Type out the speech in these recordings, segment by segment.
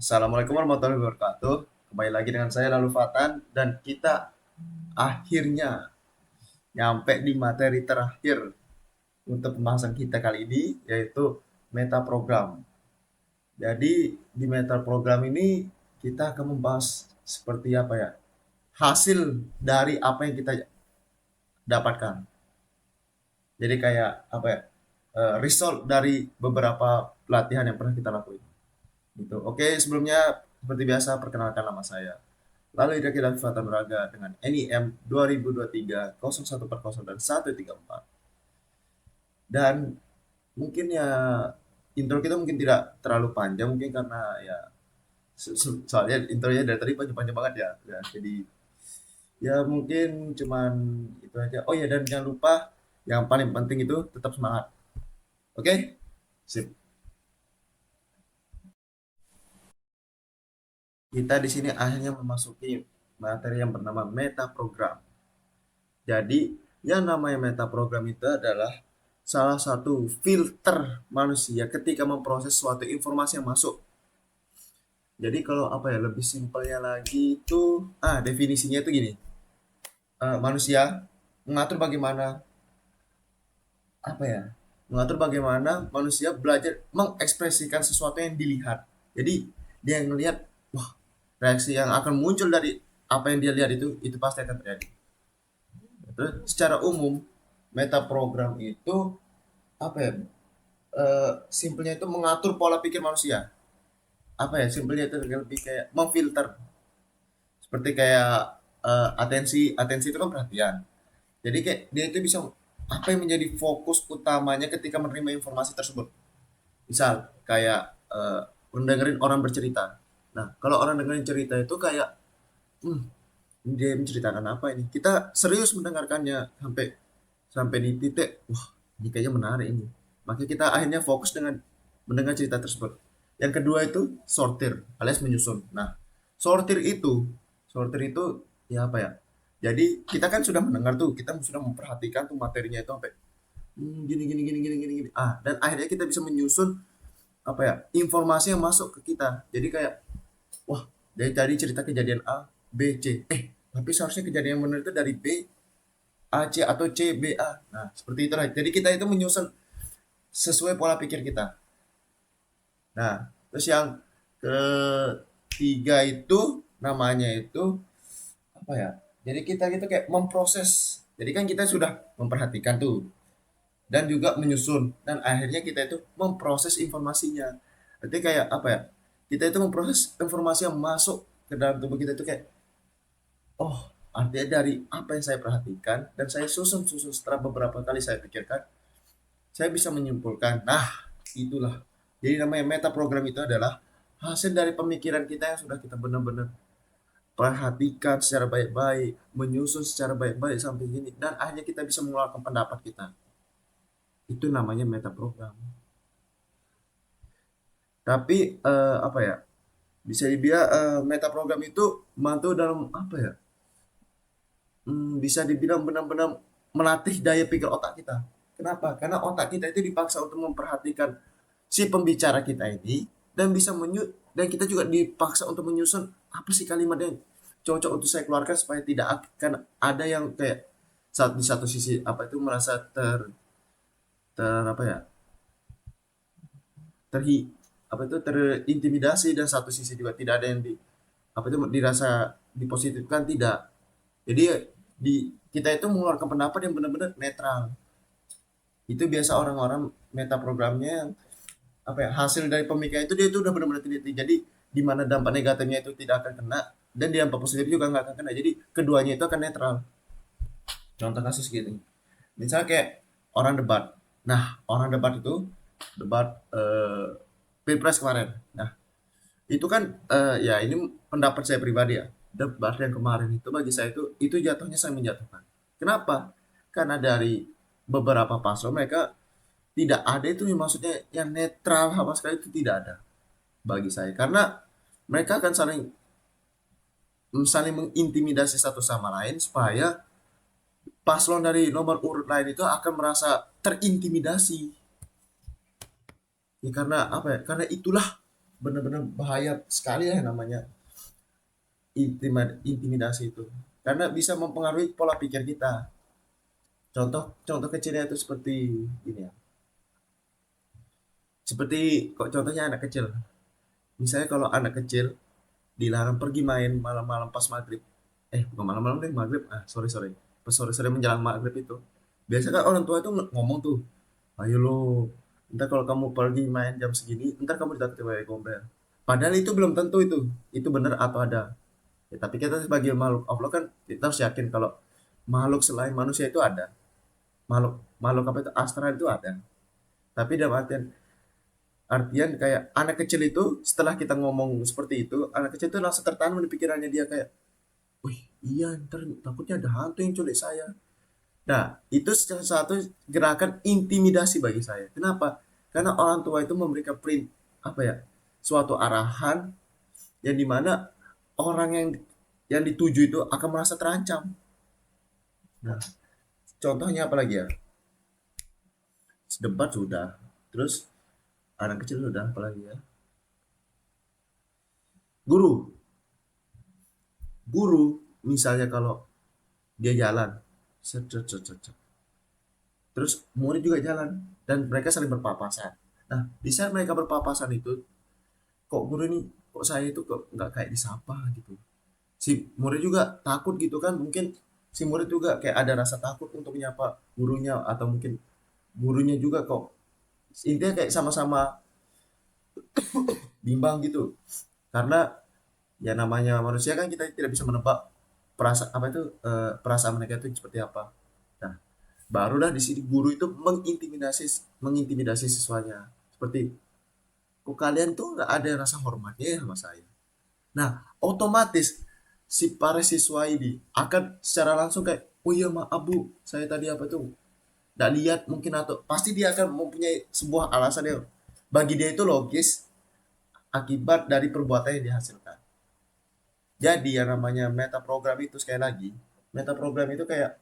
Assalamualaikum warahmatullahi wabarakatuh. Kembali lagi dengan saya Lalu Fatan dan kita akhirnya nyampe di materi terakhir untuk pembahasan kita kali ini yaitu meta program. Jadi di meta program ini kita akan membahas seperti apa ya? Hasil dari apa yang kita dapatkan. Jadi kayak apa ya? Result dari beberapa pelatihan yang pernah kita lakuin. Gitu. Oke, sebelumnya seperti biasa perkenalkan nama saya. Lalu Ida Kidal Fata Braga dengan NIM 2023 0140 dan 134. Dan mungkin ya intro kita mungkin tidak terlalu panjang mungkin karena ya soalnya intronya dari tadi panjang-panjang banget ya. Ya, jadi ya mungkin cuman itu aja. Oh ya dan jangan lupa yang paling penting itu tetap semangat. Oke? Sip. Kita di sini akhirnya memasuki materi yang bernama meta program. Jadi, yang namanya meta program itu adalah salah satu filter manusia ketika memproses suatu informasi yang masuk. Jadi kalau apa ya lebih simpelnya lagi itu definisinya itu gini. Manusia mengatur bagaimana apa ya? Mengatur bagaimana manusia belajar mengekspresikan sesuatu yang dilihat. Jadi dia yang melihat, wah, reaksi yang akan muncul dari apa yang dia lihat itu pasti akan terjadi. Terus secara umum meta program itu apa ya? Simpelnya itu mengatur pola pikir manusia. Apa ya? Simpelnya itu lebih kayak memfilter. Seperti kayak atensi, atensi itu kan perhatian. Jadi kayak dia itu bisa apa yang menjadi fokus utamanya ketika menerima informasi tersebut. Misal kayak mendengarin orang bercerita. Nah, kalau orang dengerin cerita itu kayak hmm, dia menceritakan apa ini? Kita serius mendengarkannya sampai sampai di titik, wah, ini kayaknya menarik ini. Maka kita akhirnya fokus dengan mendengar cerita tersebut. Yang kedua itu sortir alias menyusun. Nah, sortir itu sortir itu ya apa ya? Jadi kita kan sudah mendengar tuh, kita sudah memperhatikan tuh materinya itu sampai gini gini gini gini gini gini. Dan akhirnya kita bisa menyusun apa ya? Informasi yang masuk ke kita. Jadi kayak wah, dari tadi cerita kejadian A, B, C. Tapi seharusnya kejadian yang benar itu dari B, A, C atau C, B, A. Nah, seperti itulah. Jadi kita itu menyusun sesuai pola pikir kita. Nah, terus yang ketiga itu namanya itu apa ya? Jadi kita gitu kayak memproses. Jadi kan kita sudah memperhatikan tuh dan juga menyusun dan akhirnya kita itu memproses informasinya. Berarti kayak apa ya? Kita itu memproses informasi yang masuk ke dalam tubuh kita itu kayak oh, artinya dari apa yang saya perhatikan dan saya susun-susun setelah beberapa kali saya pikirkan, saya bisa menyimpulkan. Nah, itulah. Jadi namanya meta program itu adalah hasil dari pemikiran kita yang sudah kita benar-benar perhatikan secara baik-baik, menyusun secara baik-baik sampai gini, dan akhirnya kita bisa mengeluarkan pendapat kita. Itu namanya meta program. Tapi apa ya? Bisa dibilang meta program itu membantu dalam apa ya? Bisa dibilang benar-benar melatih daya pikir otak kita. Kenapa? Karena otak kita itu dipaksa untuk memperhatikan si pembicara kita ini dan kita juga dipaksa untuk menyusun apa sih kalimat yang cocok untuk saya keluarkan supaya tidak akan ada yang kayak di satu sisi apa itu merasa ter apa ya terhi apa itu terintimidasi dan satu sisi juga tidak ada yang apa itu dirasa dipositifkan tidak. Jadi di kita itu mengeluarkan pendapat yang benar-benar netral. Itu biasa orang-orang meta programnya yang apa ya hasil dari pemikiran itu dia itu udah benar-benar teliti. Jadi di mana dampak negatifnya itu tidak akan kena dan di dampak positif juga nggak akan kena. Jadi keduanya itu akan netral. Contoh kasus gitu. Misalnya kayak orang debat. Nah, orang debat itu debat pilpres kemarin. Nah, itu kan ya ini pendapat saya pribadi ya. Debat yang kemarin itu bagi saya itu jatuhnya saya menjatuhkan. Kenapa? Karena dari beberapa paslon mereka tidak ada itu maksudnya yang netral sama sekali itu tidak ada bagi saya karena mereka akan saling mengintimidasi satu sama lain supaya paslon dari nomor urut lain itu akan merasa terintimidasi ya karena apa ya karena itulah benar-benar bahaya sekali ya namanya intimidasi itu. Karena bisa mempengaruhi pola pikir kita. Contoh contoh kecilnya itu seperti ini ya. Seperti kok contohnya anak kecil. Misalnya kalau anak kecil dilarang pergi main malam-malam pas maghrib. Bukan malam-malam deh, maghrib. Sorry. Pas sore-sore menjelang maghrib itu. Biasanya kan orang tua itu ngomong tuh, ayo lo, ntar kalau kamu pergi main jam segini, ntar kamu ditakuti cewek gombel. Padahal itu belum tentu itu benar atau ada. Ya, tapi kita sebagai makhluk Allah kan kita harus yakin kalau makhluk selain manusia itu ada. Makhluk makhluk apa itu astral itu ada. Tapi dalam artian kayak anak kecil itu setelah kita ngomong seperti itu, anak kecil itu langsung tertanam di pikirannya dia kayak, wih iya ntar takutnya ada hantu yang culik saya. Nah, itu salah satu gerakan intimidasi bagi saya. Kenapa? Karena orang tua itu memberikan apa ya, suatu arahan yang dimana orang yang dituju itu akan merasa terancam. Nah, contohnya apa lagi ya? Debat sudah, terus anak kecil sudah, apa lagi ya? Guru, guru misalnya kalau dia jalan, set, set, set, set, set. Terus murid juga jalan dan mereka saling berpapasan. Nah, di saat mereka berpapasan itu, kok guru ini, kok saya itu kok nggak kayak disapa gitu. Si murid juga takut gitu kan, mungkin si murid juga kayak ada rasa takut untuk menyapa gurunya, atau mungkin gurunya juga kok intinya kayak sama-sama bimbang gitu, karena ya namanya manusia kan kita tidak bisa menebak perasaan mereka itu seperti apa. Nah, barulah di sini guru itu mengintimidasi siswanya, seperti, kok kalian tuh nggak ada rasa hormatnya ya sama saya. Nah, otomatis si para siswa ini akan secara langsung kayak, oh iya maaf bu, saya tadi apa tuh nggak lihat mungkin, atau pasti dia akan mempunyai sebuah alasan yang bagi dia itu logis akibat dari perbuatan yang dihasilkan. Jadi yang namanya meta program itu, sekali lagi, meta program itu kayak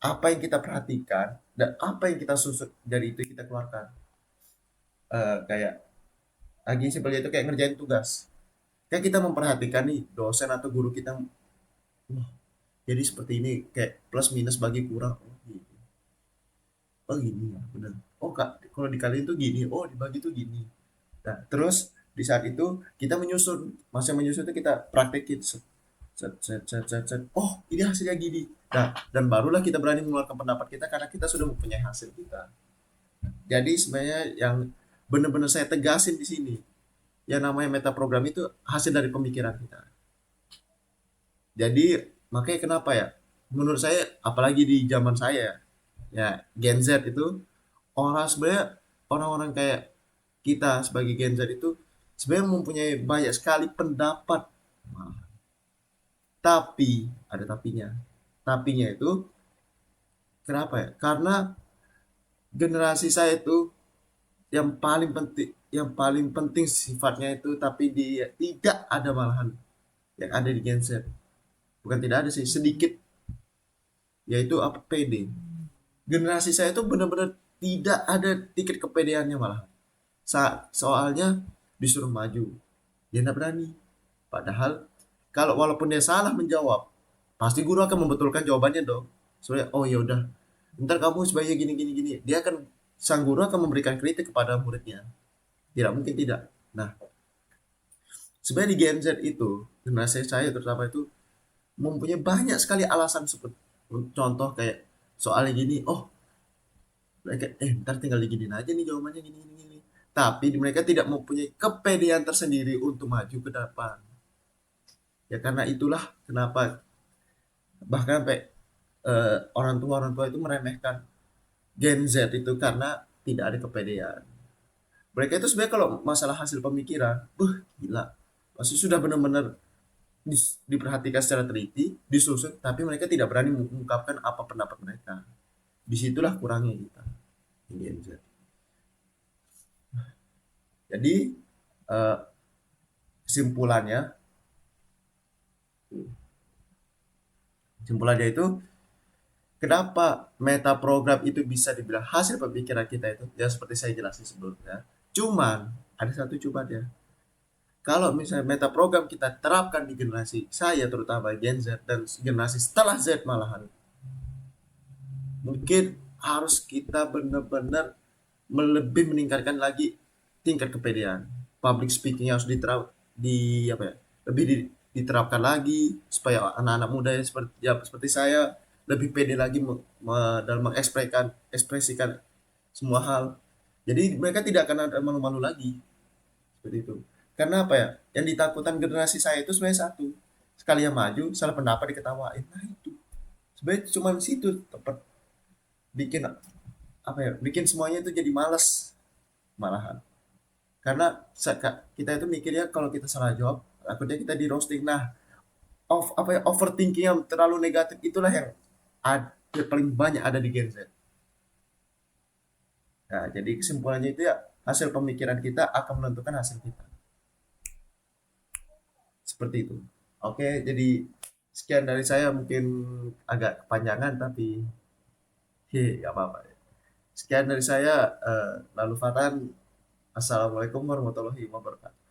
apa yang kita perhatikan dan apa yang kita susut dari itu kita keluarkan. Kayak lagi simpelnya itu kayak ngerjain tugas. Kan kita memperhatikan nih dosen atau guru kita, wah, jadi seperti ini kayak plus minus bagi kurang. Oh, gitu. Oh gini ya, benar. Oh kak, kalau dikaliin tuh gini. Oh dibagi tuh gini. Nah, terus di saat itu kita menyusun. Masa menyusun itu kita praktekin. Set, set, set, set, set, set. Oh, ini hasilnya gini. Nah, dan barulah kita berani mengeluarkan pendapat kita karena kita sudah mempunyai hasil kita. Jadi sebenarnya yang benar-benar saya tegasin di sini, yang namanya meta program itu hasil dari pemikiran kita. Jadi makanya kenapa ya? Menurut saya, apalagi di zaman saya ya, Gen Z itu orang sebenarnya, orang-orang kayak kita sebagai Gen Z itu sebenarnya mempunyai banyak sekali pendapat. Nah, tapi ada tapinya. Tapinya itu kenapa ya? Karena generasi saya itu yang paling penting sifatnya itu, tapi dia tidak ada malahan yang ada di Gen Z. Bukan tidak ada sih, sedikit, yaitu apa, PD. Generasi saya itu benar-benar tidak ada tiket kepedeannya malah. Soalnya disuruh maju, dia tidak berani. Padahal kalau walaupun dia salah menjawab, pasti guru akan membetulkan jawabannya dong. Soalnya, oh ya udah, ntar kamu sebaiknya gini gini gini. Sang guru akan memberikan kritik kepada muridnya. Tidak mungkin tidak. Nah, sebenarnya di Gen Z itu, generasi saya terutama itu mempunyai banyak sekali alasan, seperti contoh kayak soalnya gini, oh mereka ntar tinggal diginin aja nih jawabannya gini gini gini. Tapi mereka tidak mempunyai kepedean tersendiri untuk maju ke depan. Ya karena itulah kenapa bahkan sampai orang tua itu meremehkan Gen Z itu karena tidak ada kepedean. Mereka itu sebenarnya kalau masalah hasil pemikiran, gila. Masih sudah benar-benar diperhatikan secara teliti, disusun, tapi mereka tidak berani mengungkapkan apa pendapat mereka. Disitulah kurangnya kita di Gen Z. Jadi eh, kesimpulannya, kesimpulannya itu kenapa meta program itu bisa dibilang hasil pemikiran kita itu, ya seperti saya jelasin sebelumnya. Cuman Ada satu coba dia. Kalau misalnya meta program kita terapkan di generasi saya terutama Gen Z dan generasi setelah Z malahan, mungkin harus kita benar-benar lebih meningkatkan lagi tingkat kepedean. Public speaking harus di apa ya? Lebih diterapkan lagi supaya anak-anak muda yang seperti saya lebih pede lagi dalam mengekspresikan semua hal. Jadi mereka tidak akan ada malu-malu lagi seperti itu. Karena apa ya? Yang ditakutkan generasi saya itu sebenarnya satu. Sekali yang maju, salah pendapat diketawain. Nah itu. Sebenarnya cuma situ tempat bikin apa ya? Bikin semuanya itu jadi males malahan. Karena kita itu mikirnya kalau kita salah jawab, takutnya kita di roasting. Nah, apa ya, overthinking yang terlalu negatif itulah yang paling banyak ada di Gen Z. Nah, jadi kesimpulannya itu ya hasil pemikiran kita akan menentukan hasil kita. Seperti itu. Oke, jadi sekian dari saya mungkin agak kepanjangan tapi nggak apa-apa. Sekian dari saya, lalu Fatan. Assalamualaikum warahmatullahi wabarakatuh.